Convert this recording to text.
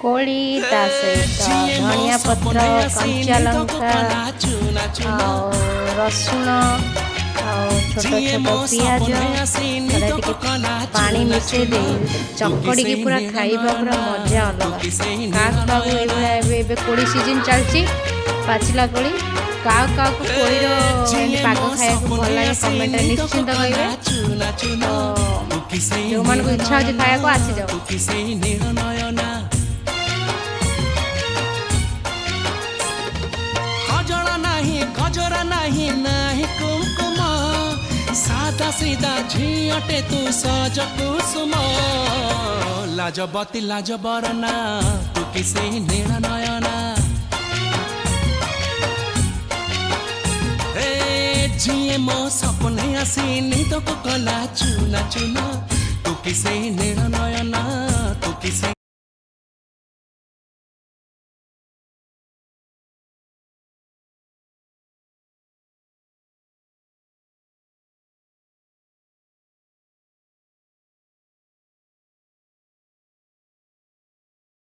कोली ता सहित धनिया पत्र कंचा लंका रसुण छोट छोट पियाज पानी मिसे दे चकड़ी की पूरा खाइबा पूरा मजा अलग। काक बाबू कोड़ी सीजन चलती पाचिला कोड़ी काक काक कोड़ीर पाग खाया भल लगे कमेंट निश्चिंत कहे। जो मान को इच्छा अच्छे खाया को आसी जाओ। खजरा नहीं नहीं कुमकुम सादा सीधा झीटे तू सज कुसुम लाजबती लाजबरना तू किसे नील नयना झीए मो सपने आसी निद को कला चुना चुना तू किसे नील नयना तू किसे